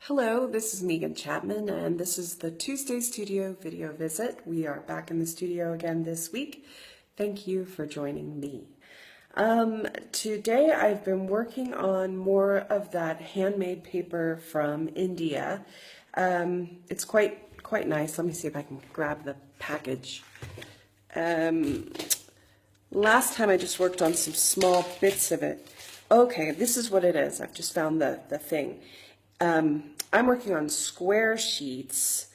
Hello, this is Megan Chapman, and this is the Tuesday Studio video visit. We are back in the studio again this week. Thank you for joining me. Today I've been working on more of that handmade paper from India. It's quite nice. Let me see if I can grab the package. Last time I just worked on some small bits of it. Okay, this is what it is. I've just found the thing. I'm working on square sheets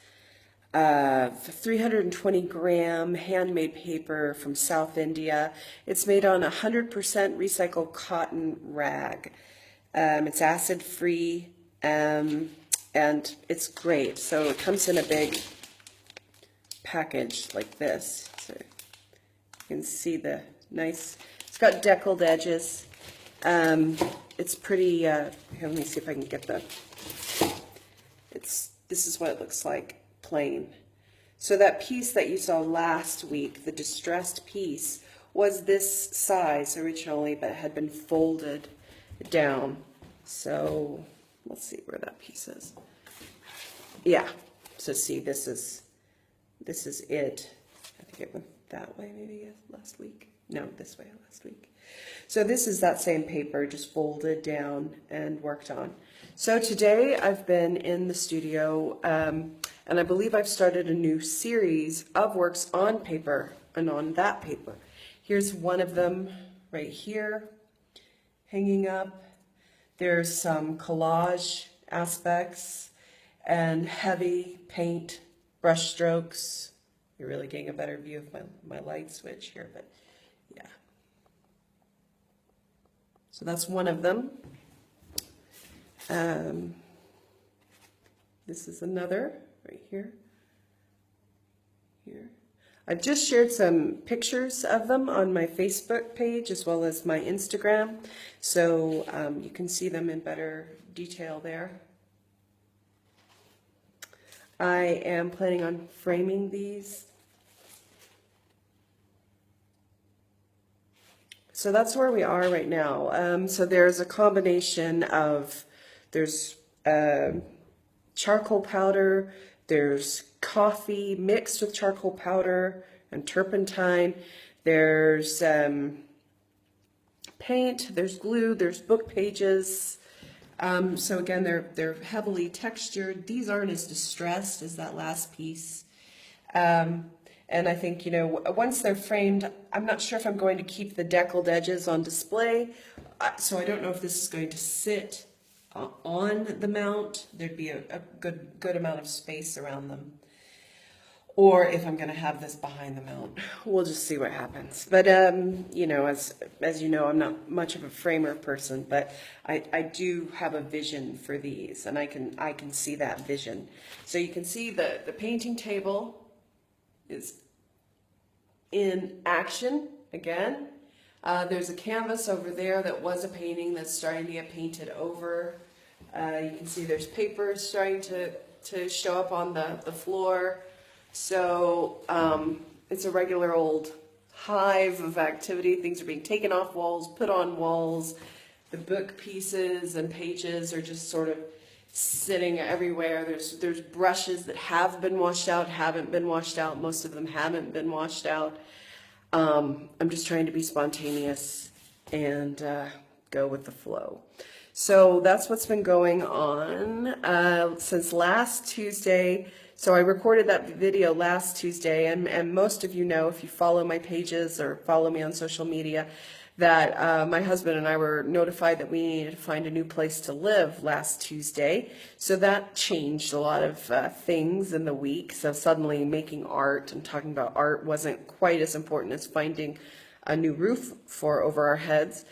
of 320 gram handmade paper from South India. It's made on 100% recycled cotton rag. It's acid free and it's great. So it comes in a big package like this. So you can see the nice, it's got deckled edges. It's pretty, here, let me see if I can get this is what it looks like, plain. So that piece that you saw last week, the distressed piece, was this size originally, but had been folded down. So let's see where that piece is. Yeah, so see, this is it. I think it went that way maybe last week. No, this way last week. So this is that same paper, just folded down and worked on. So today I've been in the studio, and I believe I've started a new series of works on paper and on that paper. Here's one of them right here, hanging up. There's some collage aspects and heavy paint brush strokes. You're really getting a better view of my light switch here, but yeah. So that's one of them. This is another right here. I've just shared some pictures of them on my Facebook page as well as my Instagram, so you can see them in better detail there. I am planning on framing these. So that's where we are right now. So there's a combination of, there's charcoal powder, there's coffee mixed with charcoal powder and turpentine, there's paint, there's glue, there's book pages. So again, they're heavily textured. These aren't as distressed as that last piece. And I think, you know, once they're framed, I'm not sure if I'm going to keep the deckled edges on display. So I don't know if this is going to sit on the mount. There'd be a good amount of space around them. Or if I'm going to have this behind the mount. We'll just see what happens. But, you know, as you know, I'm not much of a framer person, but I do have a vision for these, and I can see that vision. So you can see the painting table is in action again. There's a canvas over there that was a painting that's starting to get painted over. You can see there's paper starting to show up on the floor. So it's a regular old hive of activity. Things are being taken off walls, put on walls. The book pieces and pages are just sort of sitting everywhere. There's brushes that have been washed out, haven't been washed out. Most of them haven't been washed out. I'm just trying to be spontaneous and go with the flow. So that's what's been going on since last Tuesday. So I recorded that video last Tuesday, and most of you know, if you follow my pages or follow me on social media, that my husband and I were notified that we needed to find a new place to live last Tuesday. So that changed a lot of things in the week. So suddenly making art and talking about art wasn't quite as important as finding a new roof for over our heads.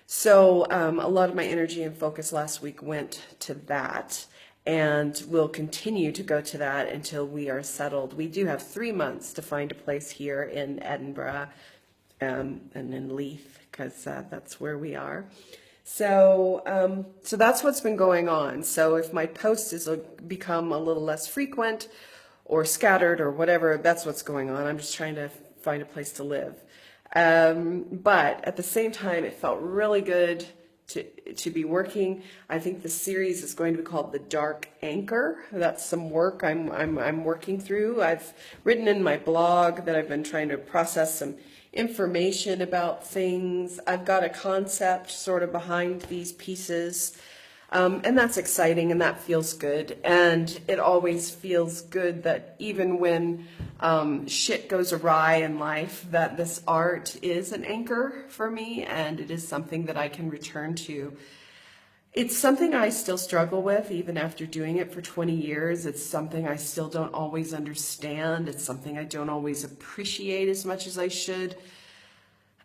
So a lot of my energy and focus last week went to that, and we'll continue to go to that until we are settled. We do have 3 months to find a place here in Edinburgh and in Leith, because that's where we are. So so that's what's been going on. So if my posts become a little less frequent or scattered or whatever, that's what's going on. I'm just trying to find a place to live. But at the same time, it felt really good to be working. I think the series is going to be called The Dark Anchor. That's some work I'm working through. I've written in my blog that I've been trying to process some information about things. I've got a concept sort of behind these pieces. And that's exciting and that feels good. And it always feels good that even when shit goes awry in life, that this art is an anchor for me and it is something that I can return to. It's something I still struggle with even after doing it for 20 years. It's something I still don't always understand. It's something I don't always appreciate as much as I should.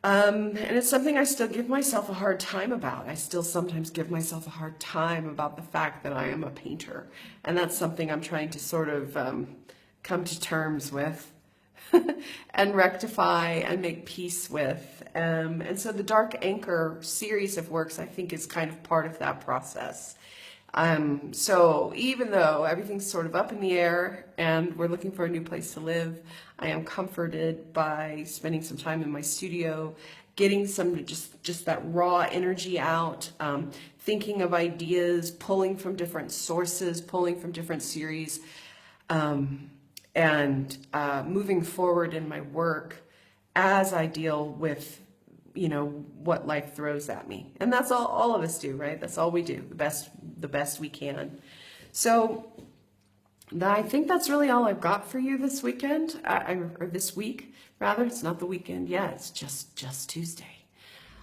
And it's something I still give myself a hard time about. I still sometimes give myself a hard time about the fact that I am a painter. And that's something I'm trying to sort of come to terms with and rectify and make peace with. And so the Dark Anchor series of works, I think, is kind of part of that process. So even though everything's sort of up in the air and we're looking for a new place to live, I am comforted by spending some time in my studio, getting some just that raw energy out, thinking of ideas, pulling from different sources, pulling from different series, and moving forward in my work as I deal with what life throws at me. And that's all of us do, right? That's all we do, the best we can. So I think that's really all I've got for you this weekend, or this week, rather. It's not the weekend yet, it's just Tuesday.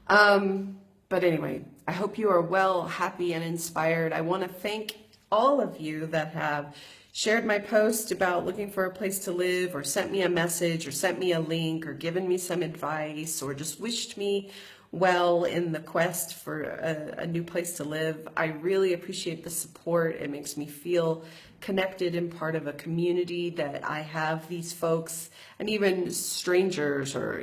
But anyway, I hope you are well, happy, and inspired. I want to thank all of you that have shared my post about looking for a place to live, or sent me a message, or sent me a link, or given me some advice, or just wished me well in the quest for a new place to live. I really appreciate the support. It makes me feel connected and part of a community, that I have these folks, and even strangers, or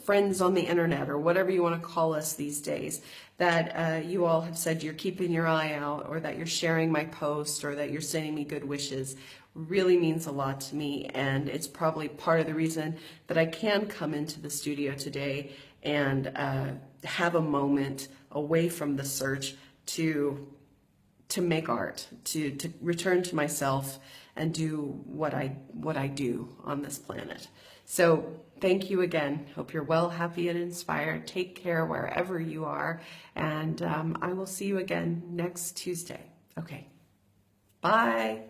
friends on the internet, or whatever you want to call us these days, that you all have said you're keeping your eye out, or that you're sharing my post, or that you're sending me good wishes. Really means a lot to me, and it's probably part of the reason that I can come into the studio today and have a moment away from the search to make art, to return to myself and do what I do on this planet. So thank you again. Hope you're well, happy, and inspired. Take care wherever you are, and I will see you again next Tuesday. Okay, bye.